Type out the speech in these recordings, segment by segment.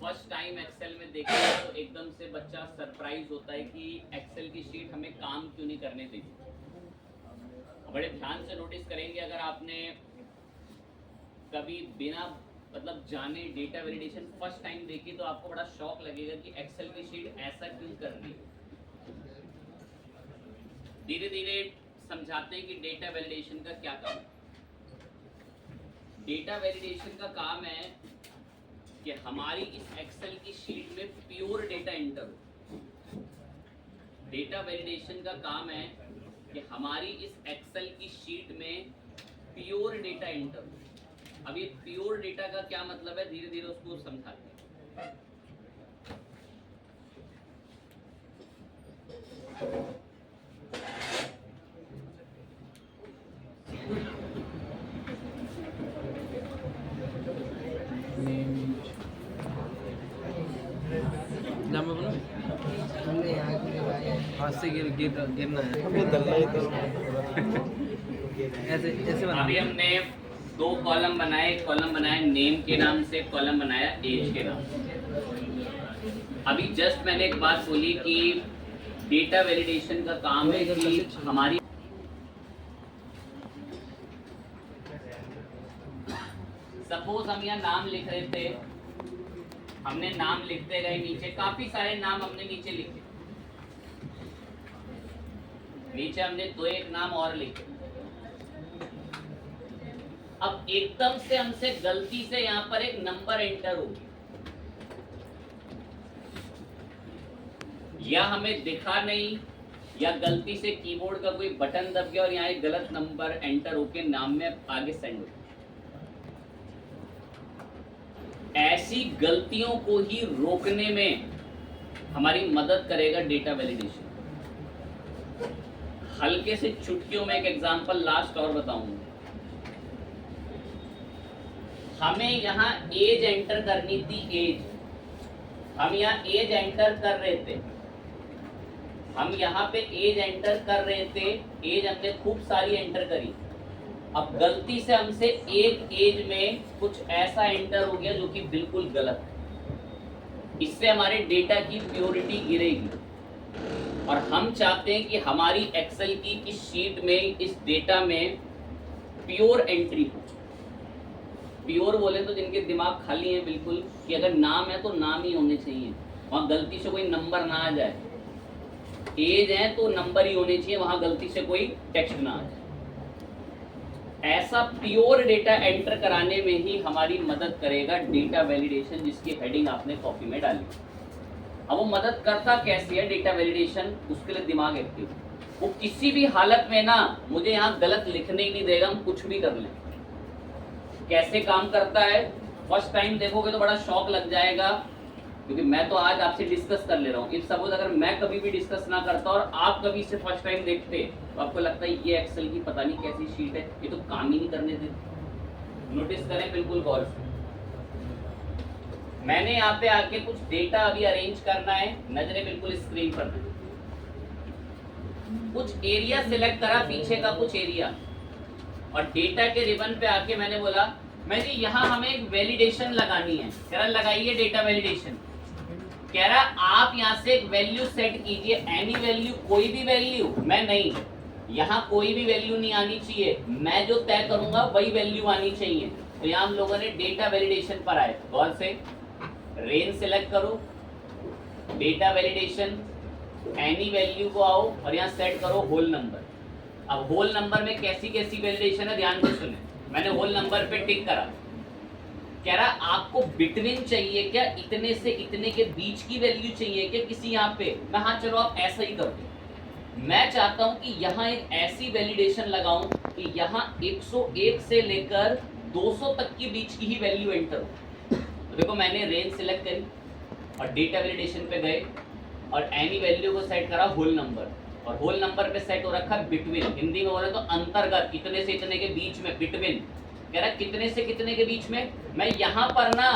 First time Excel में देखते हैं तो एकदम से बच्चा सरप्राइज होता है कि एक्सेल की शीट हमें काम क्यों नहीं करने देती। बड़े ध्यान से नोटिस करेंगे, अगर आपने कभी बिना मतलब जाने डेटा वैलिडेशन फर्स्ट टाइम देखी तो आपको बड़ा शॉक लगेगा कि एक्सेल की शीट ऐसा क्यों कर रही है। धीरे धीरे समझाते हैं कि डेटा वैलिडेशन का क्या काम है। डेटा वैलिडेशन का काम है कि हमारी इस एक्सेल की शीट में प्योर डेटा एंटर हो। डेटा वैलिडेशन का काम है कि हमारी इस एक्सेल की शीट में प्योर डेटा एंटर हो। अब ये प्योर डेटा का क्या मतलब है, धीरे धीरे उसको समझाते हैं। हाथ से गिरना है। ऐसे ऐसे अभी हमने दो कॉलम बनाए, एक कॉलम बनाया नेम के नाम से, एक कॉलम बनाया एज के नाम से। अभी जस्ट मैंने एक बात बोली कि डेटा वैलिडेशन का काम है कि हमारी सपोज हम यहाँ नाम लिख रहे थे, हमने नाम लिखते गए, नीचे काफी सारे नाम हमने नीचे लिखे, नीचे हमने दो एक नाम और लिखे। अब एकदम से हमसे गलती से यहाँ पर एक नंबर एंटर हो गया, या हमें दिखा नहीं, या गलती से कीबोर्ड का कोई बटन दब गया और यहाँ एक गलत नंबर एंटर होके नाम में आगे सेंड हो। ऐसी गलतियों को ही रोकने में हमारी मदद करेगा डेटा वैलिडेशन। हल्के से चुटकियों में एक एग्जांपल लास्ट और बताऊंगा। हमें यहाँ एज एंटर करनी थी, एज हम यहाँ एज एंटर कर रहे थे, हम यहाँ पे एज एंटर कर रहे थे, एज हमने खूब सारी एंटर करी। अब गलती से हमसे एक एज में कुछ ऐसा एंटर हो गया जो कि बिल्कुल गलत है। इससे हमारे डेटा की प्योरिटी गिरेगी और हम चाहते हैं कि हमारी एक्सेल की इस शीट में, इस डेटा में प्योर एंट्री हो। प्योर बोले तो जिनके दिमाग खाली है बिल्कुल, कि अगर नाम है तो नाम ही होने चाहिए, वहां गलती से कोई नंबर ना आ जाए। एज है तो नंबर ही होने चाहिए, वहां गलती से कोई टेक्स्ट ना आ जाए। ऐसा प्योर डेटा एंटर कराने में ही हमारी मदद करेगा डेटा वैलिडेशन, जिसकी हेडिंग आपने कॉपी में डाली। अब वो मदद करता कैसे है डेटा वैलिडेशन, उसके लिए दिमाग एक्टिव। वो किसी भी हालत में ना मुझे यहाँ गलत लिखने ही नहीं देगा, हम कुछ भी कर लें। कैसे काम करता है, फर्स्ट टाइम देखोगे तो बड़ा शॉक लग जाएगा, क्योंकि मैं तो आज आपसे डिस्कस कर ले रहा हूँ। इफ सपोज अगर मैं कभी भी डिस्कस ना करता और आप कभी इसे फर्स्ट टाइम देखते तो आपको लगता है ये एक्सेल की पता नहीं कैसी शीट है, ये तो काम ही नहीं करने देती। नोटिस करें बिल्कुल गौर से, मैंने यहाँ पे आके कुछ डेटा अभी अरेंज करना है, नजरें बिल्कुल स्क्रीन पर दें। कुछ एरिया सिलेक्ट करा, पीछे का कुछ एरिया, और डेटा के रिबन पे आके मैंने बोला मैं जी यहाँ हमें एक वैलिडेशन लगानी है। कह रहा लगाइए डेटा वैलिडेशन। कह रहा आप यहाँ से एक वैल्यू सेट कीजिए, एनी वैल्यू, कोई भी वैल्यू। मैं नहीं, यहाँ कोई भी वैल्यू नहीं आनी चाहिए, मैं जो तय करूंगा वही वैल्यू आनी चाहिए। तो यहाँ हम लोगों ने डेटा वैलिडेशन पर आए। गौर से रेंज सिलेक्ट करो, डेटा वैलिडेशन, एनी वैल्यू को आओ और यहाँ सेट करो होल नंबर। अब होल नंबर में कैसी कैसी वैलिडेशन है ध्यान से सुने। मैंने होल नंबर पे टिक करा। कह रहा आपको बिटवीन चाहिए क्या, इतने से इतने के बीच की वैल्यू चाहिए क्या किसी यहाँ पे। मैं हाँ चलो आप ऐसा ही कर दो। मैं चाहता हूं कि यहाँ एक ऐसी वैलिडेशन लगाऊं कि यहाँ 101 से लेकर 200 तक के बीच की ही वैल्यू एंटर हो। तो देखो मैंने रेंज सिलेक्ट करी और डेटा वैलिडेशन पे गए और एनी वैल्यू को सेट करा होल नंबर, और होल नंबर पे सेट हो रखा बिटवीन, हिंदी में बोले तो अंतर्गत, इतने से इतने के बीच में, बिटवीन। कह रहा कितने से कितने के बीच में, मैं यहाँ पर ना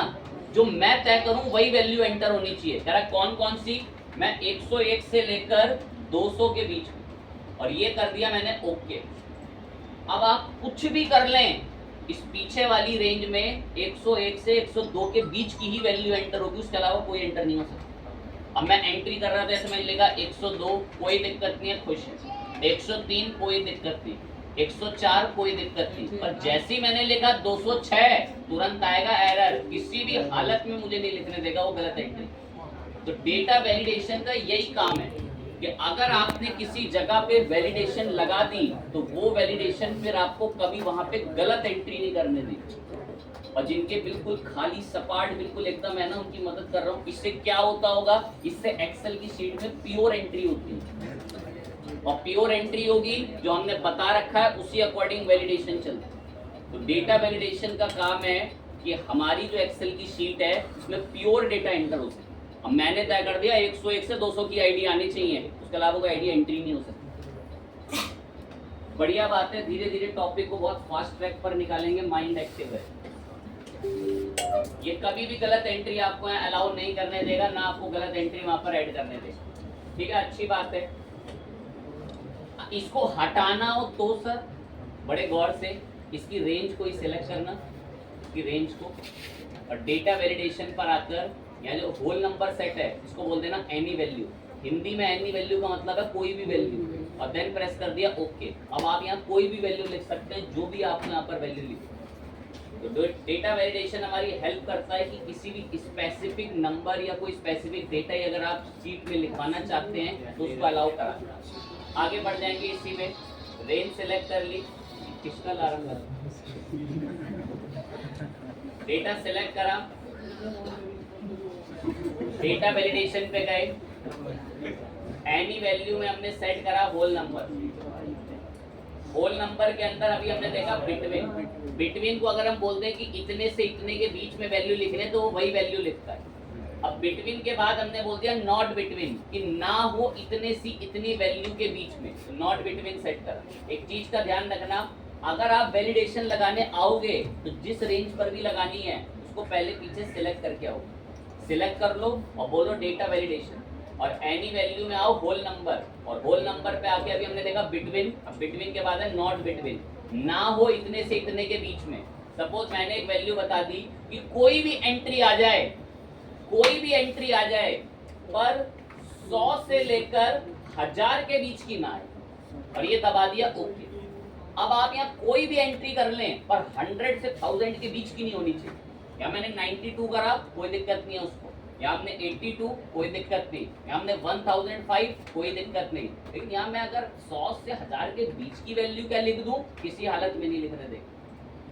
जो मैं तय करूं वही वैल्यू एंटर होनी चाहिए। कह रहा कौन कौन सी, मैं 101 से लेकर 200 के बीच में, और ये कर दिया मैंने ओके। अब आप कुछ भी कर लें, इस पीछे वाली रेंज में 101 से 102 के बीच की ही वैल्यू एंटर होगी, उसके अलावा कोई एंटर नहीं हो सकता। अब मैं एंट्री कर रहा था, ऐसे मैंने लिखा 102, कोई दिक्कत नहीं है, खुश है। 103 कोई दिक्कत नहीं, 104 कोई दिक्कत नहीं, पर जैसे ही मैंने लिखा 206 तुरंत आएगा एरर, किसी भी हालत में मुझे नहीं लिखने देगा, वो गलत एंट्री। तो डेटा वैलिडेशन का यही काम है कि अगर आपने किसी जगह पे वैलिडेशन लगा दी तो वो वैलिडेशन फिर आपको कभी वहां पे गलत एंट्री नहीं करने दी। और जिनके बिल्कुल खाली सपाट बिल्कुल एकदम है ना, उनकी मदद कर रहा हूँ। इससे क्या होता होगा, इससे एक्सेल की शीट में प्योर एंट्री होती है, और प्योर एंट्री होगी जो हमने बता रखा है उसी अकॉर्डिंग वैलिडेशन चलती है। तो डेटा वैलिडेशन का काम है कि हमारी जो एक्सेल की शीट है उसमें प्योर डेटा एंटर हो सके। अब मैंने तय कर दिया 101 से 200 की आईडी आनी चाहिए, उसके अलावा कोई आईडी एंट्री नहीं हो सकती। बढ़िया बात है, धीरे धीरे टॉपिक को बहुत फास्ट ट्रैक पर निकालेंगे, माइंड एक्टिव है। ये कभी भी गलत एंट्री आपको अलाउ नहीं करने देगा, ना आपको गलत एंट्री वहां पर ऐड करने देगा। ठीक है, अच्छी बात है। इसको हटाना हो तो सर बड़े गौर से इसकी रेंज को ही सिलेक्ट करना, इसकी रेंज को, और डेटा वैलिडेशन पर आकर यहाँ जो होल नंबर सेट है इसको बोल देना एनी वैल्यू। हिंदी में एनी वैल्यू का मतलब है कोई भी वैल्यू, और देन प्रेस कर दिया ओके। अब आप यहाँ कोई भी वैल्यू लिख सकते हैं, जो भी आप यहाँ पर वैल्यू लिखे। तो डेटा वैलिडेशन हमारी हेल्प करता है कि किसी भी स्पेसिफिक नंबर या कोई स्पेसिफिक डेटा अगर आप शीट में लिखवाना चाहते हैं तो उसको अलाउ करा। आगे बढ़ जाएंगे, इसी में रेंज सेलेक्ट कर ली, किसका अलार्म है, डेटा सेलेक्ट करा, डेटा वैलिडेशन पे गए, एनी वैल्यू में हमने सेट करा होल नंबर। होल नंबर के अंदर अभी हमने देखा बिटवीन, बिटवीन को अगर हम बोलते हैं कि इतने से इतने के बीच में वैल्यू लिखने तो वो वही वैल्यू लिखता है। अब बिटवीन के बाद हमने बोल दिया नॉट बिटवीन, कि ना हो इतने सी इतनी वैल्यू के बीच में, तो नॉट बिटवीन सेट करा। एक चीज का ध्यान रखना, अगर आप वैलिडेशन लगाने आओगे तो जिस रेंज पर भी लगानी है उसको पहले पीछे सिलेक्ट करके आओ, सिलेक्ट कर लो और बोलो डेटा वैलिडेशन, और एनी वैल्यू में आओ होल नंबर, और होल नंबर पे आके अभी हमने देखा बिटवीन, अब बिटवीन के बाद है नॉट बिटवीन, ना हो इतने से इतने के बीच में। सपोज मैंने एक वैल्यू बता दी कि कोई भी एंट्री आ जाए, कोई भी एंट्री आ जाए पर 100 से लेकर 1000 के बीच की ना आए, और ये दबा दिया ओके। अब आप यहाँ कोई भी एंट्री कर लें पर 100 से 1000 के बीच की नहीं होनी चाहिए। या मैंने 92 करा, कोई दिक्कत नहीं है उसको, या हमने 82, कोई दिक्कत नहीं, या हमने 1005, कोई दिक्कत नहीं। लेकिन यहाँ मैं अगर 100 से 1000 के बीच की वैल्यू क्या लिख दूं, किसी हालत में नहीं लिखने देगा।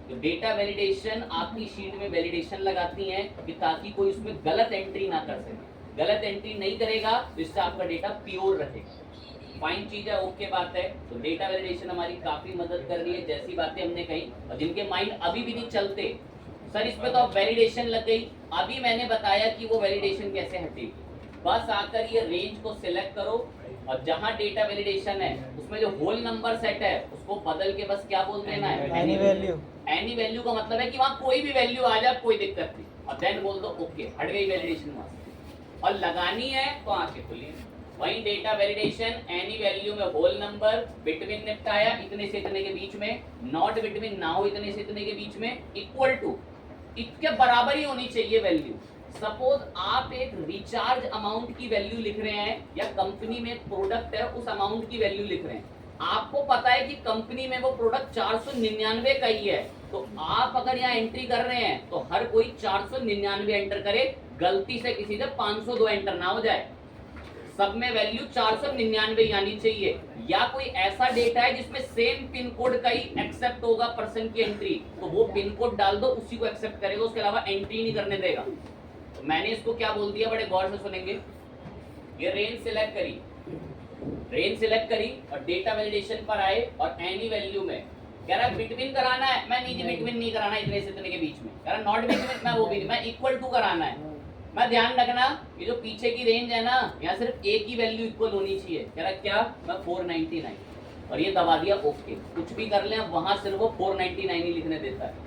तो डेटा वैलिडेशन आपकी शीट में वैलिडेशन लगाती है कि ताकि कोई उसमें गलत एंट्री ना कर सके। गलत एंट्री नहीं करेगा तो इससे आपका डेटा प्योर रहेगा। फाइन चीज है, ओके बात है। तो डेटा वैलिडेशन हमारी काफी मदद कर रही है, जैसी बातें हमने कही। और जिनके माइंड अभी भी नहीं चलते सर इस पे तो अब वैलिडेशन लग गई, अभी मैंने बताया कि वो वैलिडेशन कैसे हटेगी। बस आकर ये रेंज को सिलेक्ट करो, और जहां डेटा वैलिडेशन है उसमें जो होल नंबर सेट है उसको बदल के बस क्या बोल देना है, एनी वैल्यू। एनी वैल्यू का मतलब है कि वहां कोई भी वैल्यू आ जाए कोई दिक्कत नहीं, और देन बोल दो ओके, हट गई वैलिडेशन वहां से। और लगानी है तो आंखें खुली, वही डेटा वैलिडेशन एनी वैल्यू में होल नंबर, बिटवीन निपटाया इतने से इतने के बीच में, नॉट बिटवीन ना हो इतने से इतने के बीच में, इक्वल टू इसके बराबर ही होनी चाहिए वैल्यू। सपोज आप एक रिचार्ज अमाउंट की वैल्यू लिख रहे हैं, या कंपनी में एक प्रोडक्ट है उस अमाउंट की वैल्यू लिख रहे हैं, आपको पता है कि कंपनी में वो प्रोडक्ट 499 का ही है, तो आप अगर यहाँ एंट्री कर रहे हैं तो हर कोई 499 एंटर करे, गलती से किसी से 502 एंटर ना हो जाए, सब में वैल्यू 499 आनी चाहिए। या कोई ऐसा डेटा है जिसमें सेम पिन कोड का ही एक्सेप्ट होगा पर्सन की एंट्री, तो वो पिन कोड डाल दो, उसी को एक्सेप्ट करेगा, उसके अलावा एंट्री नहीं करने देगा। तो मैंने इसको क्या बोल दिया, बड़े गौर से सुनेंगे। ये रेंज सिलेक्ट करी, रेंज सिलेक्ट करी और डेटा वैलिडेशन पर आए, और एनी वैल्यू में कह रहा है बिटवीन कराना है, मैं नहीं बिटवीन नहीं कराना इतने से इतने के बीच में, कह रहा नॉट बिटवीन, मैं वो भी नहीं, मैं इक्वल टू कराना है। मैं ध्यान रखना ये जो पीछे की रेंज है ना, यहाँ सिर्फ एक ही वैल्यू इक्वल होनी चाहिए। कह रहा क्या, मैं 499, और ये दबा दिया ओके। कुछ भी कर ले, अब वहां सिर्फ वो 499 ही लिखने देता है।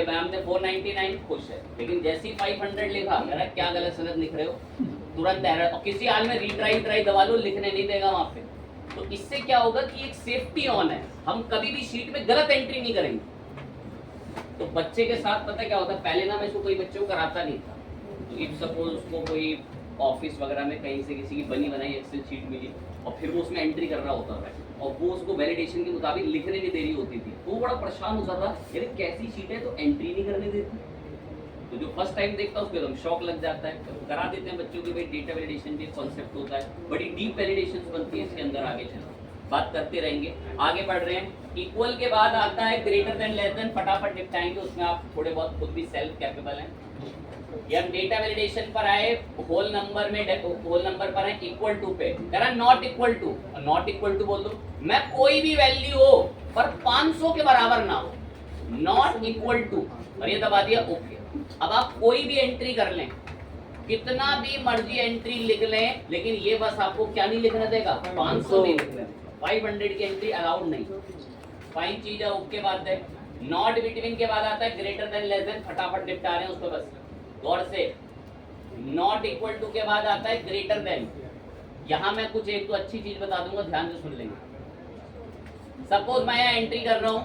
मैम ने 499 खुश है, लेकिन जैसे ही 500 लिखा, कह रहा क्या गलत सलत लिख रहे हो, तुरंत एरर, और किसी हाल में रीट्राई दबा लो, लिखने नहीं देगा वहां पे। तो इससे क्या होगा कि एक सेफ्टी ऑन है, हम कभी भी शीट में गलत एंट्री नहीं करेंगे। तो बच्चे के साथ पता क्या होता है, पहले ना मैं इसको कोई बच्चे को कराता नहीं था। तो इफ सपोज उसको कोई ऑफिस वगैरह में कहीं से किसी की बनी बनाई एक्सेल शीट मिली और फिर वो उसमें एंट्री कर रहा होता था और वो उसको वैलिडेशन के मुताबिक लिखने नहीं दे रही होती थी, तो वो बड़ा परेशान होता था, यार कैसी शीट है तो एंट्री नहीं करने देती। तो जो फर्स्ट टाइम देखता है उसको एकदम शॉक लग जाता है। तो करा देते हैं बच्चों की, भाई डेटा वैलिडेशन भी कॉन्सेप्ट होता है, बड़ी डीप वैलिडेशन बनती है इसके अंदर। आगे चलो बात करते रहेंगे, आगे बढ़ रहे हैं। इक्वल के बाद आता है ग्रेटर देन लेस देन, फटाफट निपटाएंगे, उसमें आप थोड़े बहुत खुद भी सेल्फ कैपेबल हैं। ये हम डेटा वैलिडेशन पर आए, होल नंबर में होल नंबर पर है इक्वल टू पे, कह रहा not equal to, not equal to बोल दो, मैं कोई भी वैल्यू हो पर 500 के बराबर ना हो, नॉट इक्वल टू, और ये दबा दिया ओके। अब आप कोई भी एंट्री कर लें, कितना भी मर्जी एंट्री लिख लें, लेकिन ये बस आपको क्या नहीं लिखना देगा, 500 नहीं लिखना, 500 की एंट्री अलाउड नहीं। फाइन चीज है, ओके बात है। नॉट बिटवीन के बाद आता है ग्रेटर देन लेस देन, फटाफट निपटा रहे हैं उसको बस गौर से। नॉट इक्वल टू के बाद आता है ग्रेटर देन। यहां मैं कुछ एक तो अच्छी चीज बता दूंगा, ध्यान से सुन लेंगे। सपोज मैं यहाँ एंट्री कर रहा हूं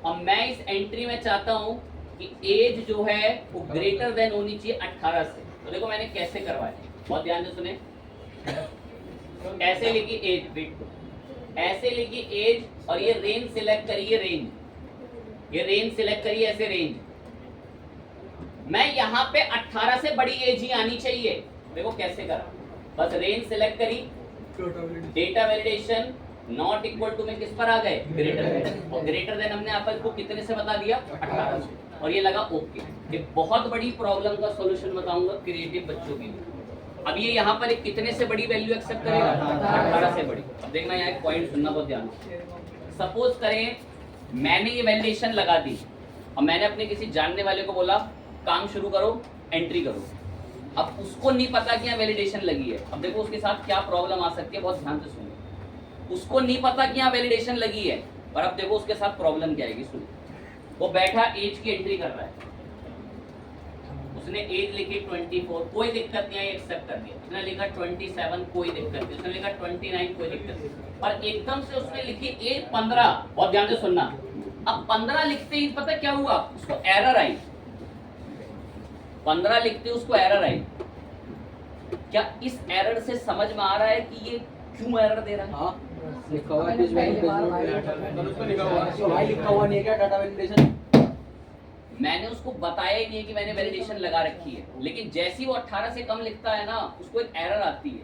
और मैं इस एंट्री में चाहता हूं कि एज जो है वो ग्रेटर देन होनी चाहिए 18 से। तो देखो मैंने कैसे करवाया, बहुत ध्यान से सुने। ऐसे लिखी एज, बिट ऐसे लिखी एज, और ये रेंज सिलेक्ट करिए, रेंज, ये रेंज सिलेक्ट करिए ऐसे रेंज। मैं यहाँ पे 18 से बड़ी एज ही आनी चाहिए। देखो कैसे करा, बस रेंज सिलेक्ट करी, data validation not equal to में किस पर आ गए, ग्रेटर देन, और ग्रेटर देन हमने यहाँ पर कितने से बता दिया, 18 से, और ये लगा ओके। ये बहुत बड़ी प्रॉब्लम का सॉल्यूशन बताऊंगा क्रिएटिव बच्चों के लिए। अब ये यहाँ पर एक कितने से बड़ी वैल्यू एक्सेप्ट करेगा, 18 से बड़ी। अब देखना यहाँ एक पॉइंट सुनना बहुत ध्यान से। सपोज करें मैंने ये वैलिडेशन लगा दी और मैंने अपने किसी जानने वाले को बोला काम शुरू करो, एंट्री करो। अब उसको नहीं पता कि यहाँ वैलिडेशन लगी है। अब देखो उसके साथ क्या प्रॉब्लम आ सकती है, बहुत ध्यान से सुनो। उसको नहीं पता कि यहाँ वैलिडेशन लगी है, और अब देखो उसके साथ प्रॉब्लम क्या आएगी, सुनो। वो बैठा एज की एंट्री कर रहा है, उसने एज लिखी 24, कोई दिक्कत नहीं है, एक्सेप्ट कर दिया। उसने लिखा 27, कोई दिक्कत नहीं। उसने लिखा 29, कोई दिक्कत नहीं। पर एकदम से उसने लिखी एज 15, बहुत ध्यान से सुनना। अब 15 लिखते ही पता क्या हुआ, उसको एरर आई। 15 लिखते उसको एरर आई। क्या इस एरर से समझ में आ रहा है कि ये क्यों एरर दे रहा है? हाँ, लिखा हुआ है पेज में, लिखा हुआ नहीं है क्या डाटा वैलिडेशन? मैंने उसको बताया ही नहीं है कि मैंने वैलिडेशन लगा रखी है, लेकिन जैसे ही वो 18 से कम लिखता है ना, उसको एक एरर आती है।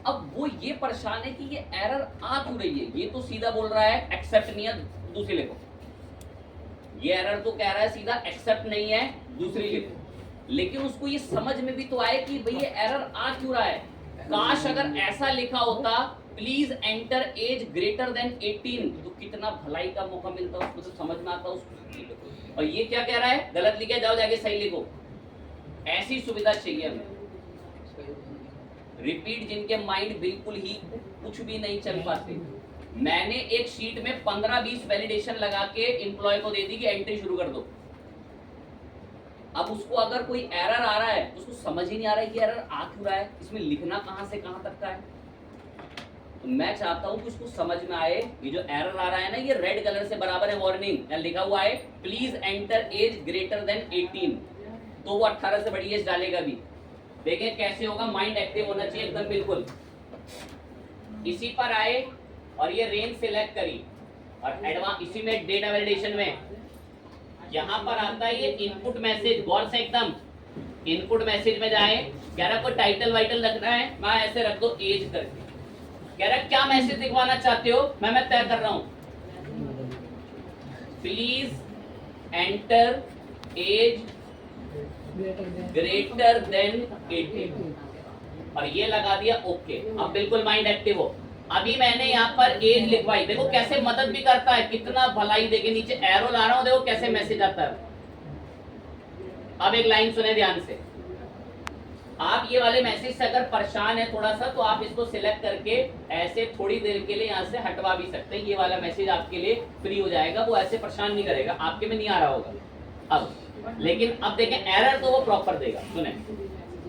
अब वो ये परेशान है कि ये एरर आ क्यों रही है। ये तो सीधा बोल रहा है एक्सेप्ट नहीं है, दूसरी लिखो। ये एरर तो कह रहा है सीधा एक्सेप्ट नहीं है, दूसरी लिखो। लेकिन उसको ये समझ में भी तो आए कि भाई ये एरर आ क्यों रहा है। काश अगर ऐसा लिखा होता please enter age greater than 18, तो कितना भलाई का मौका मिलता, उसको तो समझ में आता उसको। और ये क्या कह रहा है, गलत लिखे, जाओ जाके सही लिखो। ऐसी सुविधा चाहिए हमें। रिपीट, जिनके माइंड बिल्कुल ही कुछ भी नहीं चल पाते। मैंने एक शीट में 15-20 वैलिडेशन लगा के एम्प्लॉय को दे दी कि एंट्री शुरू कर दो। अब उसको अगर कोई एरर आ रहा है, उसको समझ ही नहीं आ रहा है कि एरर आ क्यों रहा है, इसमें लिखना कहां से कहां तक का है। तो मैं चाहता हूं कि उसको समझ में आए, ये जो एरर आ रहा है ना, ये रेड कलर से बराबर है वार्निंग, यहाँ लिखा हुआ है please enter age greater than 18, तो वो 18 से बड़ी एज डालेगा भी। देखें कैसे होगा, माइंड एक्टिव होना चाहिए एकदम बिल्कुल। इसी पर आए और ये रेंज सिलेक्ट करी, और एडवांस इसी में डेटा वैलिडेशन में यहां पर आता है ये इनपुट मैसेज। गौर से एकदम इनपुट मैसेज में जाए, कह रहा कोई टाइटल वाइटल रखना है, मैं ऐसे रख दो एज करके। कह रहा क्या मैसेज दिखवाना चाहते हो, मैं तय कर रहा हूं, please enter age greater than 18, और ये लगा दिया ओके। अब बिल्कुल माइंड एक्टिव हो। अभी मैंने यहाँ पर एज लिखवाई, देखो कैसे मदद भी करता है, कितना भलाई। देखे नीचे एरो ला रहा हूं, देखो कैसे मैसेज आता है। अब एक लाइन सुने ध्यान से, आप ये वाले मैसेज से अगर परेशान है थोड़ा सा, तो आप इसको सिलेक्ट करके ऐसे थोड़ी देर के लिए यहाँ से हटवा भी सकते हैं। ये वाला मैसेज आपके लिए फ्री हो जाएगा, वो ऐसे परेशान नहीं करेगा, आपके में नहीं आ रहा होगा अब। लेकिन अब देखें एरर तो वो प्रॉपर देगा। सुने,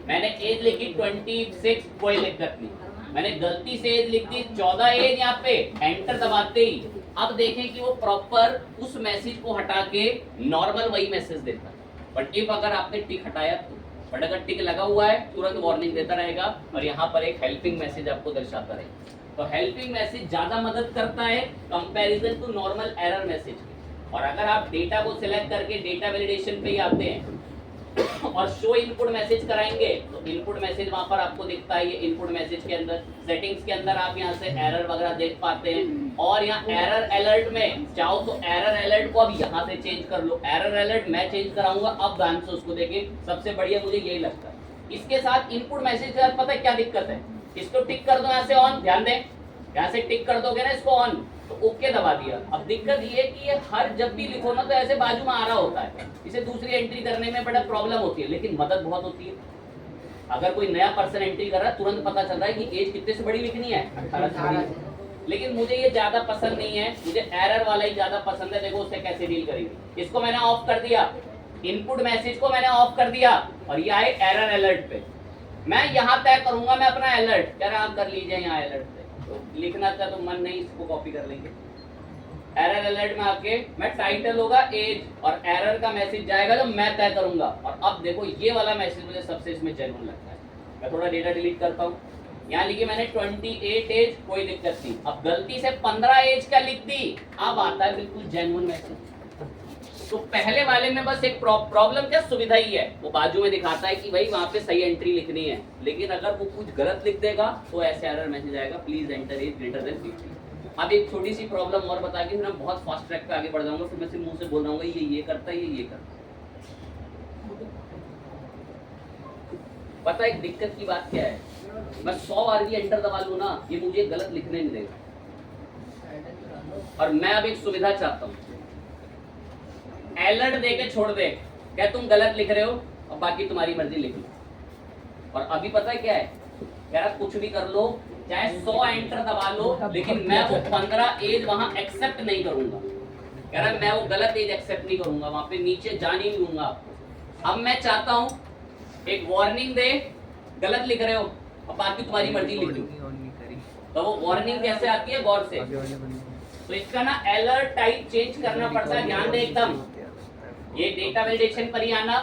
मैंने एज लिखी 26, कोई दिक्कत नहीं। मैंने गलती से एज लिख दी 14 एज, यहाँ पे एंटर दबाते ही अब देखें कि वो प्रॉपर उस मैसेज को हटा के नॉर्मल वही मैसेज देता है। बट इफ अगर आपने टिक हटाया तो, बट अगर टिक लगा हुआ है तुरंत वार्निंग देता रहेगा और यहाँ पर एक हेल्पिंग मैसेज आपको दर्शाता रहेगा। तो हेल्पिंग मैसेज ज्यादा मदद करता है comparison to normal error message. और अगर आप डेटा को सिलेक्ट करके डेटा वैलिडेशन पे ही आते हैं और शो इनपुट मैसेज कराएंगे तो इनपुट मैसेज वहां पर आपको दिखता है। ये इनपुट मैसेज के अंदर सेटिंग्स के अंदर आप यहाँ से एरर वगैरह देख पाते हैं। और यहाँ एरर अलर्ट में चाहो तो एरर अलर्ट को अब यहाँ से चेंज कर लो। एरर अलर्ट मैं चेंज कराऊंगा, अब ध्यान से उसको देखें, सबसे बढ़िया मुझे यही लगता है। इसके साथ इनपुट मैसेज के साथ पता है क्या दिक्कत है, इसको टिक कर दो यहाँ से ऑन, ध्यान दें यहाँ से टिक कर दोगे ना इसको ऑन तो ओके दबा दिया। अब दिक्कत ये है कि ये हर जब भी लिखो ना तो ऐसे बाजू में आ रहा होता है, इसे दूसरी एंट्री करने में बड़ा प्रॉब्लम होती है, लेकिन मदद बहुत होती है। अगर कोई नया पर्सन एंट्री कर रहा है तुरंत पता चल रहा है कि एज कितने से बड़ी लिखनी है, 18 से बड़ी। लेकिन मुझे ये ज्यादा पसंद नहीं है, मुझे एरर वाला ही ज्यादा पसंद है। देखो उससे कैसे डील करेंगे। इसको मैंने ऑफ कर दिया, इनपुट मैसेज को मैंने ऑफ कर दिया और ये आए एरर अलर्ट पे। मैं यहाँ तय करूंगा मैं अपना अलर्ट, क्या आप कर लीजिए यहाँ अलर्ट पे, तो लिखना था तो मन नहीं, इसको कॉपी कर लेंगे। एरर अलर्ट में आके मैं टाइटल होगा एज और एरर का मैसेज जाएगा जो मैं तय करूंगा। और अब देखो ये वाला मैसेज मुझे सबसे इसमें जेन्युइन लगता है। मैं थोड़ा डेटा डिलीट करता हूँ। यहाँ लिखी मैंने 28 एज, कोई दिक्कत नहीं। अब गलती से 15 एज का लिख दी, अब आता है बिल्कुल जेन्युइन मैसेज। तो पहले वाले में बस एक प्रॉब्लम क्या, सुविधा ही है, वो बाजू में दिखाता है कि भाई वहां पे सही एंट्री लिखनी है। लेकिन अगर वो कुछ गलत लिख देगा तो ऐसे एरर मैसेज आएगा, please enter age greater than 50। अब एक छोटी सी प्रॉब्लम और बता के फिर मैं बहुत फास्ट ट्रैक पे आगे बढ़ जाऊंगा, फिर मैं सिर्फ मुंह से बोल रहा हूँ ये करता है, ये करता है। पता है एक दिक्कत की बात क्या है, मैं 100 बार भी एंटर दबा लूं ना ये मुझे गलत लिखने नहीं देगा। और मैं अब एक सुविधा चाहता हूँ, अलर्ट देके छोड़ दे, क्या तुम गलत लिख रहे हो और बाकी तुम्हारी मर्जी लिख लो। और अभी पता है क्या है, कह रहा कुछ भी कर लो, चाहे 100 एंटर दबा लो, लेकिन मैं वो 15 एज वहां एक्सेप्ट नहीं करूंगा। कह रहा मैं वो गलत एज एक्सेप्ट नहीं करूंगा, वहां पे नीचे जाने नहीं दूंगा। अब मैं चाहता हूं एक वार्निंग दे, गलत लिख रहे हो और बाकी तुम्हारी मर्जी लिख लो। तो वो वार्निंग कैसे आती है, गौर से। तो इसका ना अलर्ट टाइप चेंज करना पड़ता है, ध्यान दे एकदम। ये डेटा वैलिडेशन पर ही आना।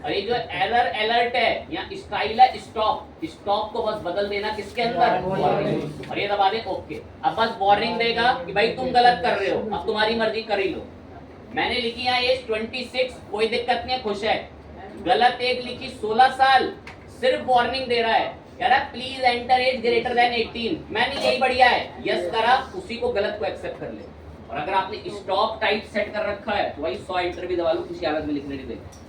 और ये जो एरर अलर्ट है यहाँ स्टाइल है स्टॉप, स्टॉप को बस बदल देना किसके अंदर, वार्निंग, और ये दबा दे ओके। अब बस वार्निंग देगा कि भाई तुम गलत कर रहे हो, अब तुम्हारी मर्जी कर ही लो। मैंने लिखी यहाँ एज 26, कोई दिक्कत नहीं है, खुश है। गलत एज लिखी 16 साल, सिर्फ वार्निंग दे रहा है, कह रहा है please enter age greater than 18। मैंने यही बढ़िया है, यस करा, उसी को गलत को एक्सेप्ट कर ले। और अगर आपने स्टॉप टाइप सेट कर रखा है तो वही 100 एंटर भी दबा लो, किसी हालत में लिखने नहीं देगा।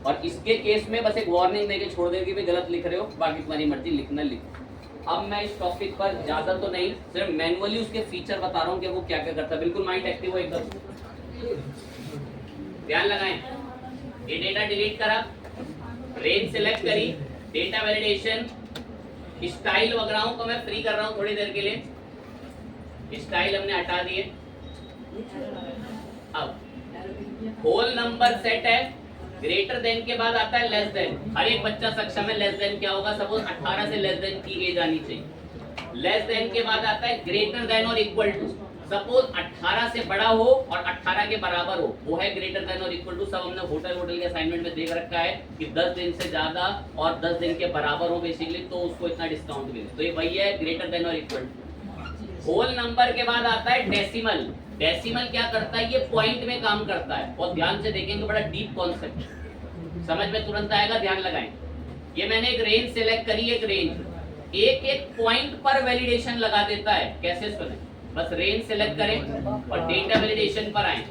और इसके केस में बस एक वार्निंग देके छोड़ देगी भी गलत लिख रहे हो, बाकी तुम्हारी मर्जी लिखना लिखो। अब मैं इस टॉपिक पर ज्यादा तो नहीं, सिर्फ मैनुअली उसके फीचर बता रहा हूँ कि वो क्या क्या करता है। बिल्कुल माइंड एक्टिव हो एकदम, ध्यान लगाएं। ये डेटा डिलीट करा, रेंज सिलेक्ट करी, डेटा वैलिडेशन, स्टाइल वगैरह को मैं फ्री कर रहा हूँ थोड़ी देर के लिए, स्टाइल हमने हटा दिए। अब होल नंबर सेट है, ग्रेटर देन के बाद आता है लेस देन। हर एक बच्चा सक्षम है, लेस देन क्या होगा, सपोज 18 से लेस देन की एज आनी चाहिए। लेस देन के बाद आता है ग्रेटर देन और इक्वल टू, सपोज 18 से बड़ा हो और 18 के बराबर हो, वो है ग्रेटर देन और इक्वल टू। सब हमने होटल के असाइनमेंट में देख रखा है कि 10 दिन से ज्यादा और 10 दिन के बराबर हो बेसिकली, तो उसको इतना डिस्काउंट मिले, तो ये वही है ग्रेटर देन और इक्वल टू। होल नंबर के बाद आता है डेसिमल। डेसिमल क्या करता है, ये पॉइंट में काम करता है, और ध्यान से देखेंगे बड़ा डीप कॉन्सेप्ट, समझ में तुरंत आएगा, ध्यान लगाएं। ये मैंने एक रेंज सिलेक्ट करी, एक रेंज एक एक पॉइंट पर वैलिडेशन लगा देता है। कैसे सुने, बस रेंज सिलेक्ट करें और डेटा वैलिडेशन पर आए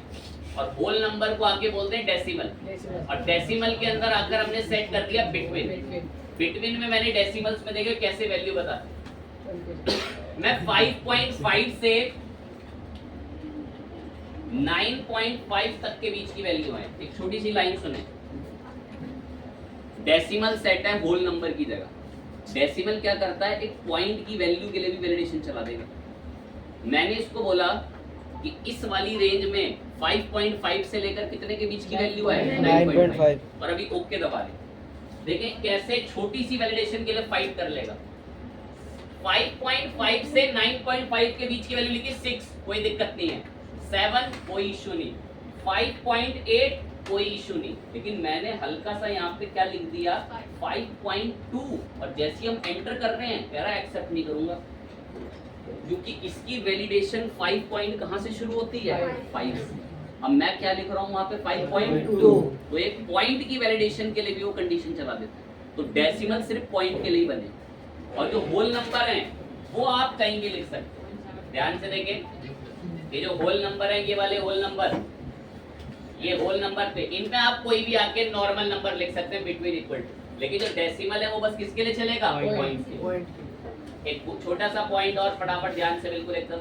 और होल नंबर को आगे बोलते हैं डेसिमल। और डेसिमल के अंदर आकर हमने सेट कर दिया बिटवीन। बिटवीन में मैंने डेसिमल्स में देखे कैसे वैल्यू बता, मैं 5.5 से 9.5 तक के बीच की वैल्यू है। एक छोटी सी लाइन सुने, डेसिमल सेट है होल नंबर की जगह। डेसिमल क्या करता है, एक पॉइंट की वैल्यू के लिए भी वैलिडेशन चला देगा। मैंने इसको बोला कि इस वाली रेंज में 5.5 से लेकर कितने के बीच की वैल्यू है, 9.5, और अभी ओके दबा दे। देखें कैसे छोटी सी वैलिडेशन के लिए फाइट कर लेगा। 5.5 से 9.5 के बीच की वैल्यू लिखी 6, कोई दिक्कत नहीं है। 7 कोई इशू नहीं, 5.8 कोई इशू नहीं, लेकिन मैंने हल्का सा यहाँ पे क्या लिख दिया 5.2, और जैसे हम एंटर कर रहे हैं कह रहा है एक्सेप्ट नहीं करूंगा, क्योंकि इसकी वैलिडेशन 5 पॉइंट कहाँ से शुरू होती है 5 से। अब मैं क्या लिख रहा हूँ वहाँ पे 5.2, तो एक पॉइंट की वैलिडेशन के लिए भी वो कंडीशन चला देता है, तो डेसिमल सिर्फ पॉइंट के लिए बने, और जो होल नंबर हैं वो आप कहीं भी लिख सकते हैं। ध्यान से देखें, ये जो होल नंबर है, ये वाले होल नंबर, ये होल नंबर पे इनमें आप कोई भी आके नॉर्मल नंबर लिख सकते हैं बिटवीन इक्वल टू, लेकिन जो डेसिमल है वो बस किसके लिए चलेगा पॉइंट के। एक छोटा सा पॉइंट और फटाफट ध्यान से बिल्कुल एकदम,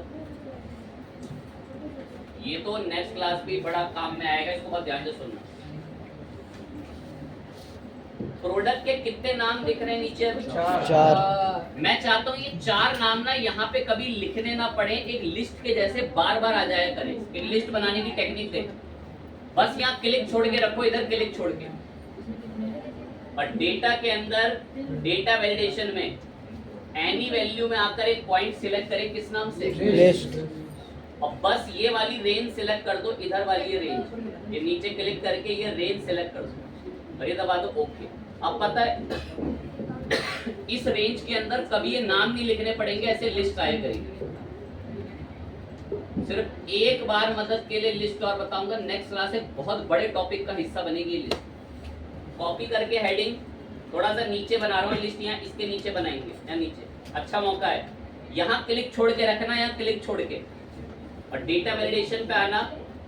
ये तो नेक्स्ट क्लास भी बड़ा काम में आएगा, इसको बहुत ध्यान से सुनना। प्रोडक्ट के कितने नाम दिख रहे हैं नीचे? 4। मैं चाहता हूँ ये 4 नाम ना यहाँ पे कभी लिखने ना पड़े, एक लिस्ट के जैसे बार बार आ जाया करें। एक लिस्ट बनाने की टेक्निक देख, बस यहाँ क्लिक छोड़ के रखो, इधर क्लिक छोड़ के, और डेटा के अंदर डेटा वैलिडेशन में एनी वैल्यू में आकर एक पॉइंट सिलेक्ट करें, किस नाम से? लिस्ट। और बस ये वाली रेंज सिलेक्ट कर दो, इधर वाली ये रेंज, ये नीचे क्लिक करके ये रेंज सिलेक्ट कर दो और ये दबा दो ओके। अब पता है इस रेंज के अंदर कभी ये नाम नहीं लिखने पड़ेंगे, ऐसे लिस्ट आए करेंगे। सिर्फ एक बार मदद के लिए लिस्ट और बताऊंगा, नेक्स्ट क्लास एक बहुत बड़े टॉपिक का हिस्सा बनेगी ये लिस्ट। कॉपी करके हेडिंग थोड़ा सा नीचे बना रहा हूँ लिस्ट, यहाँ इसके नीचे बनाएंगे, यहाँ नीचे अच्छा मौका है, यहाँ क्लिक छोड़ के रखना, यहाँ क्लिक छोड़ के, और डेटा वैलिडेशन पे आना,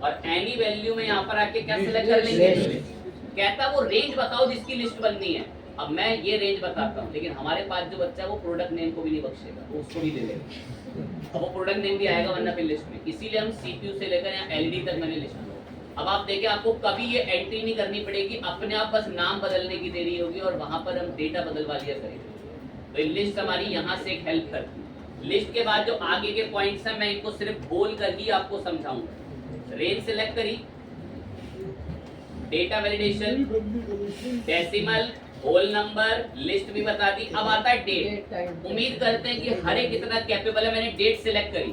और एनी वैल्यू में यहाँ पर आके क्या सिलेक्ट कर लेंगे, कहता वो रेंज बताओ जिसकी लिस्ट बननी है। अब मैं ये रेंज बताता हूँ, लेकिन हमारे पास जो बच्चा है वो प्रोडक्ट नेम को भी नहीं बख्शेगा, वो उसको भी ले लेगा, अब वो प्रोडक्ट नेम भी आएगा वरना फिर लिस्ट में, इसीलिए हम सीपीयू से लेकर यहाँ एलईडी तक मैंने लिस्ट। अब आप देखें आपको कभी ये एंट्री नहीं करनी पड़ेगी, अपने आप बस नाम बदलने की देरी होगी और वहां पर हम डेटा बदलवा लिया करेंगे। तो लिस्ट हमारी यहाँ से एक हेल्प करती है। लिस्ट के बाद जो आगे के पॉइंट्स हैं मैं इनको सिर्फ बोल कर ही आपको समझाऊंगा। रेंज सिलेक्ट करी, data validation, decimal, whole number, list भी बता दी। अब आता है डेट। उम्मीद करते हैं कि हर एक इतना कैपेबल है। मैंने डेट सिलेक्ट करी,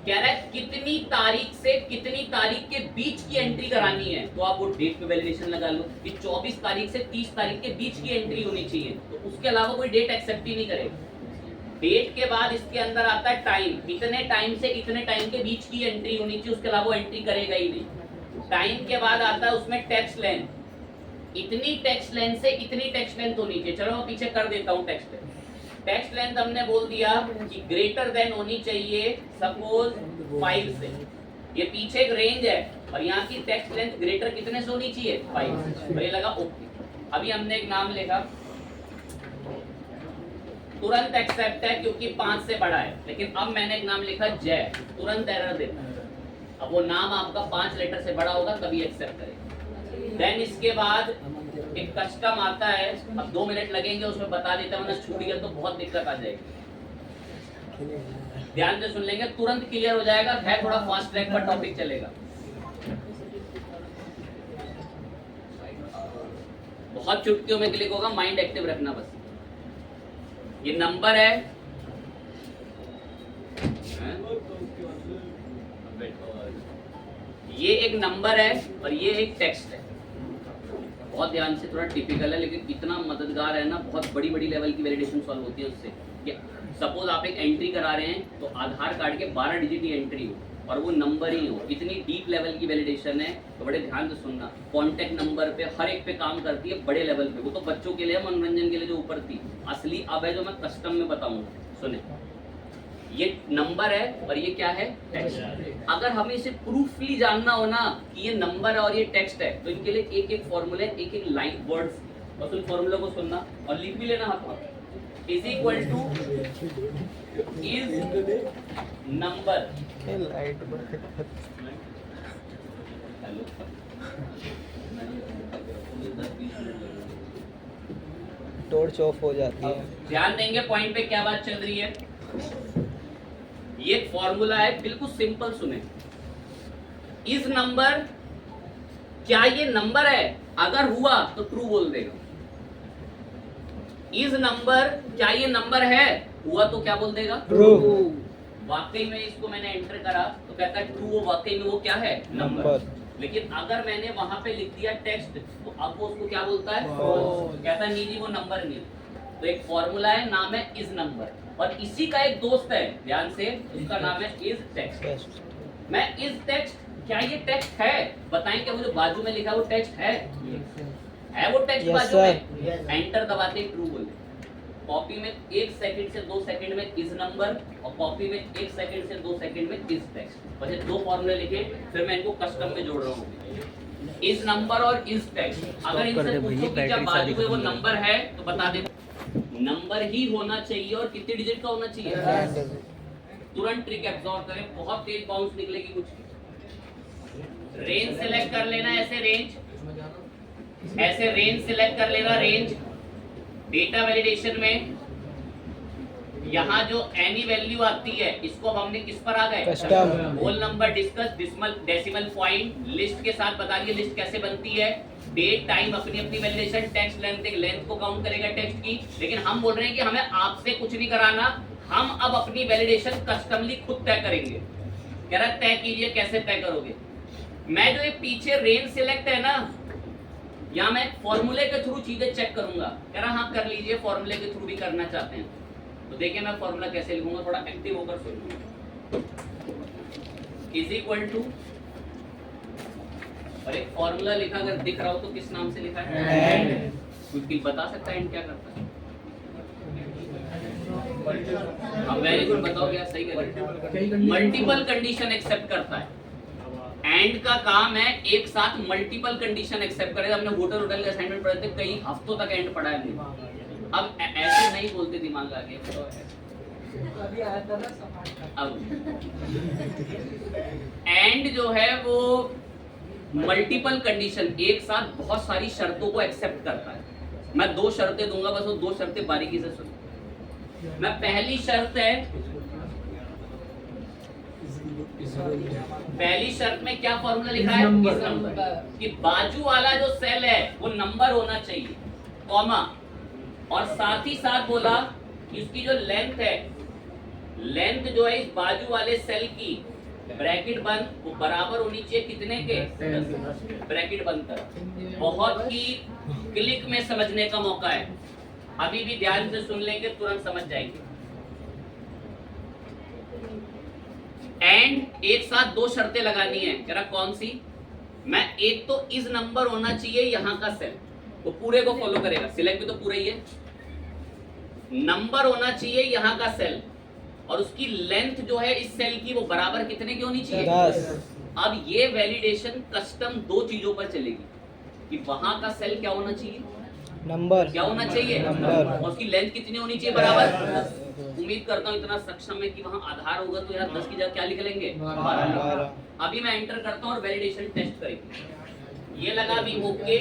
कह रहा है कितनी तारीख से कितनी तारीख के बीच की एंट्री करानी है, तो आप वो डेट पे वैलिडेशन लगा लो कि 24 तारीख से 30 तारीख के बीच की एंट्री होनी चाहिए, तो उसके अलावा कोई डेट एक्सेप्ट ही नहीं करेगा। डेट के बाद इसके अंदर आता है टाइम, इतने टाइम से इतने टाइम के बीच की एंट्री होनी चाहिए, उसके अलावा वो एंट्री करेगा ही नहीं। टाइम के बाद आता है उसमें टेक्स्ट लेंथ, इतनी टेक्स्ट लेंथ से इतनी टेक्स्ट लेंथ होनी चाहिए। चलो मैं पीछे कर देता हूँ टेक्स्ट लेंथ। टेक्स्ट लेंथ हमने बोल दिया कि ग्रेटर देन होनी चाहिए सपोज 5 से, ये पीछे एक रेंज है और यहाँ की टेक्स्ट लेंथ ग्रेटर कितने से होनी चाहिए 5, और ये लगा ओके। अभी हमने एक नाम लिखा, तुरंत एक्सेप्ट है क्योंकि 5 से बड़ा है, लेकिन अब मैंने एक नाम लिखा जय, तुरंत एरर देता है। अब वो नाम आपका 5 लेटर से बड़ा होगा तभी एक्सेप्ट करेगा। देन इसके बाद एक कस्टम आता है, अब 2 मिनट लगेंगे उसमें बता देता हूं, वरना छूट गया तो बहुत दिक्कत आ जाएगी। ध्यान से सुन लेंगे, तुरंत क्लियर हो जाएगा, है थोड़ा फास्ट ट्रैक पर टॉपिक चलेगा। बहुत चुटकियों में क्लिक होगा, माइंड एक्टिव रखना बस। ये नंबर है, ये एक नंबर है और ये एक टेक्स्ट है। बहुत ध्यान से, थोड़ा टिपिकल है लेकिन इतना मददगार है ना, बहुत बड़ी बड़ी लेवल की वैलिडेशन सॉल्व होती है उससे। सपोज आप एक एंट्री करा रहे हैं तो आधार कार्ड के 12 डिजिट की एंट्री हो और वो नंबर ही हो, इतनी डीप लेवल की वैलिडेशन है, तो बड़े ध्यान से सुनना। कॉन्टेक्ट नंबर पे हर एक पे काम करती है बड़े लेवल पे, वो तो बच्चों के लिए मनोरंजन के लिए जो ऊपर थी, असली अब है जो मैं कस्टम में बताऊंगा। सुने, ये नंबर है और ये क्या है टेक्स्ट। अगर हमें इसे प्रूफली जानना हो ना कि ये नंबर है और ये टेक्स्ट है, तो इनके लिए एक एक फॉर्मूले, एक एक लाइन वर्ड्स, बस उन फॉर्मूले को सुनना और लिख भी लेना हाथ। Is equal two is number, torch of हो जाती है। ध्यान देंगे पॉइंट पे क्या बात चल रही है। ये एक फॉर्मूला है, बिल्कुल सिंपल सुने। इज नंबर, क्या ये नंबर है? अगर हुआ तो ट्रू बोल देगा। इज नंबर, क्या ये नंबर है? हुआ तो क्या बोल देगा? ट्रू। वाकई में इसको मैंने एंटर करा तो कहता है ट्रू, वो वाकई में वो क्या है, नंबर। लेकिन अगर मैंने वहां पे लिख दिया टेक्स्ट तो अब वो उसको क्या बोलता है, false। कहता है नहीं जी वो नंबर नहीं। तो एक फॉर्मूला है, नाम है इज नंबर, और इसी का एक दोस्त है, ध्यान से, उसका नाम है इज टेक्स्ट। मैं इज टेक्स्ट, क्या ये टेक्स्ट है, बताएं क्या, वो जो बाजू में लिखा है वो टेक्स्ट है वो टेक्स्ट बाजू में, एंटर दबाते ही ट्रू बोले। कॉपी में 1 सेकंड से 2 सेकंड में इज नंबर, और कॉपी में 1 सेकंड से 2 सेकंड में इज टेक्स्ट। बस ये दो फॉर्मूले लिखे, फिर मैं इनको कस्टम में जोड़ रहा हूँ, इज नंबर और इज टेक्स्ट। अगर इनसे पूछो कि क्या बाजू में वो नंबर है तो बता दे नंबर ही होना चाहिए, और कितने डिजिट का होना चाहिए, तुरंत ट्रिक एब्जॉर्ब करें, बहुत तेज बाउंस निकलेगी कुछ। रेंज सिलेक्ट कर लेना, ऐसे रेंज सिलेक्ट कर लेना, रेंज। डेटा वैलिडेशन में यहाँ जो एनी वैल्यू आती है, इसको अब हमने किस पर आ गए, custom. Whole number, discuss, decimal point, list के साथ बता दिए लिस्ट कैसे बनती है, डेट, टाइम, अपनी अपनी वैलिडेशन, टेक्स्ट लेंथ को काउंट करेगा टेक्स्ट की। लेकिन हम बोल रहे हैं कि हमें आपसे कुछ नहीं कराना, हम अब अपनी वैलिडेशन कस्टमली खुद तय करेंगे। कह रहा तय कीजिए, कैसे तय करोगे। मैं जो ये पीछे रेंज सिलेक्ट है ना, यहाँ मैं फॉर्मूले के थ्रू चीजें चेक करूंगा। कह रहा हाँ कर लीजिए, फॉर्मूले के थ्रू भी करना चाहते हैं तो देखिए मैं फॉर्मूला कैसे लिखूंगा, थोड़ा एक्टिव होकर सुनिए। इज इक्वल टू, और एक फॉर्मूला लिखा अगर दिख रहा हो तो किस नाम से लिखा है, एंड। क्योंकि बता सकता है एंड क्या करता है, अब वेरी गुड, बताओ क्या सही कर, मल्टीपल कंडीशन एक्सेप्ट करता है। एंड का काम है एक साथ मल्टीपल कंडीशन एक्सेप्ट करेगा। हमने होटल के असाइनमेंट पढ़े थे, कई हफ्तों तक एंड पढ़ा है हमने। अब ऐसे नहीं बोलते, दिमाग आगे अब एंड जो है वो मल्टीपल कंडीशन, एक साथ बहुत सारी शर्तों को एक्सेप्ट करता है। मैं 2 शर्तें दूंगा, बस वो 2 शर्तें बारीकी से सुनो। मैं पहली शर्त है, पहली शर्त में क्या फॉर्मूला लिखा है, इस नंबर कि बाजू वाला जो सेल है वो नंबर होना चाहिए, कॉमा, और साथ ही साथ बोला कि उसकी जो लेंथ है, लेंथ जो है इस बाजू वाले सेल की, ब्रैकेट बंद, वो बराबर होनी चाहिए कितने के, ब्रैकेट बंद कर। बहुत ही क्लिक में समझने का मौका है, अभी भी ध्यान से सुन लेंगे तुरंत समझ जाएंगे। एंड एक साथ 2 शर्तें लगानी है, कह रहा कौन सी, मैं एक तो इस नंबर होना चाहिए यहाँ का सेल, वो पूरे को फॉलो करेगा, सिलेक्ट भी तो पूरा ही है, नंबर होना चाहिए यहाँ का सेल, और उसकी लेंथ जो है इस सेल की वो बराबर कितने की होनी चाहिए, 10। अब ये वैलिडेशन कस्टम 2 चीजों पर चलेगी कि वहां का सेल क्या होना चाहिए, नंबर, क्या होना चाहिए, नंबर, और उसकी लेंथ कितनी होनी चाहिए, बराबर। उम्मीद करता हूँ इतना सक्षम है कि वहां आधार होगा तो यार 10 की जगह क्या लिख लेंगे, 12। अभी मैं एंटर करता हूँ और वैलिडेशन टेस्ट करेंगे। ये लगा भी ओके,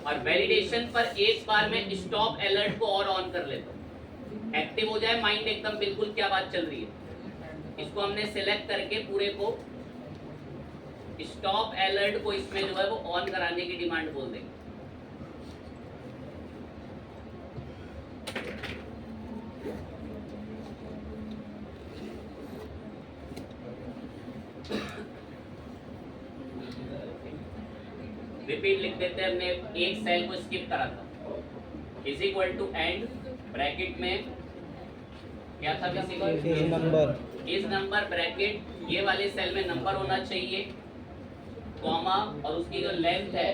और वैलिडेशन पर एक बार मैं स्टॉप अलर्ट को और ऑन कर लेता हूँ, एक्टिव हो जाए माइंड एकदम बिल्कुल क्या बात चल रही है। इसको हमने सिलेक्ट करके पूरे को स्टॉप अलर्ट को इसमें जो है वो ऑन कराने की डिमांड बोल देंगे। रिपीट लिख देते हैं, हमने एक सेल को स्किप करा था, is equal to and, bracket में क्या था, इस नंबर ब्रैकेट, ये वाले सेल में नंबर होना चाहिए, कॉमा, और उसकी जो लेंथ है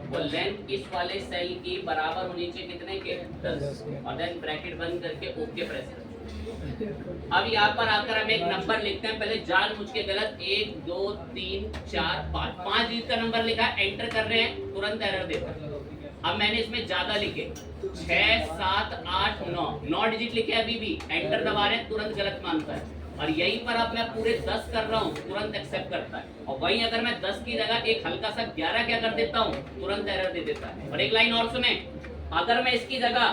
वो लेंथ इस वाले सेल की बराबर होनी चाहिए कितने के, 10, और देन ब्रैकेट बंद करके ओके प्रेस करें। अब यहाँ पर आकर हम एक नंबर लिखते हैं, पहले जानबूझ के गलत, 1 2 3 4 5 डिजिट का नंबर लिखा, एंटर कर रहे हैं, तुरंत एरर देता है। अब मैंने इसमें ज्यादा लिखे 6 7 8 9 डिजिट लिखे, अभी भी एंटर दबा रहे हैं, तुरंत गलत मानता है। और यहीं पर अब मैं पूरे 10 कर रहा हूँ, तुरंत एक्सेप्ट करता है। और वहीं अगर मैं 10 की जगह एक हल्का सा 11 क्या कर देता हूँ, तुरंत एरर दे देता है। और एक लाइन और सुने, अगर मैं इसकी जगह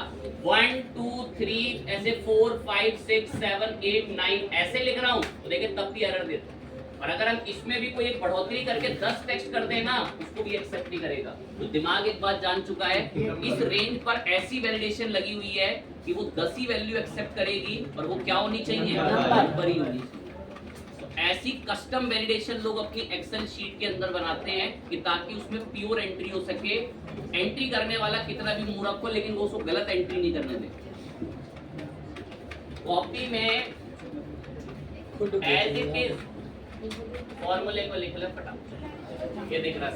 1 2 3 ऐसे 4 5 6 7 8 9 ऐसे लिख रहा हूँ तो देखिए तब भी एरर देता है। और अगर हम इसमें भी कोई एक बढ़ोतरी करके 10 टेक्स्ट कर दें ना, उसको भी एक्सेप्ट नहीं करेगा। तो दिमाग एक बात जान चुका है, इस रेंज पर ऐसी वैलिडेशन लगी हुई है कि वो 10 ही वैल्यू एक्सेप्ट करेगी और वो क्या होनी चाहिए, नंबर ही होनी चाहिए। तो ऐसी कस्टम वैलिडेशन लोग अपनी एक्सेल शीट के अंदर बनाते हैं कि ताकि उसमें प्योर एंट्री हो सके। एंट्री करने वाला कितना भी मूर्ख हो, लेकिन वो उसको गलत एंट्री नहीं करने दे। कॉपी में एज इट इज फॉर्मूले को लिख ले फटाफट। ये देख रहा है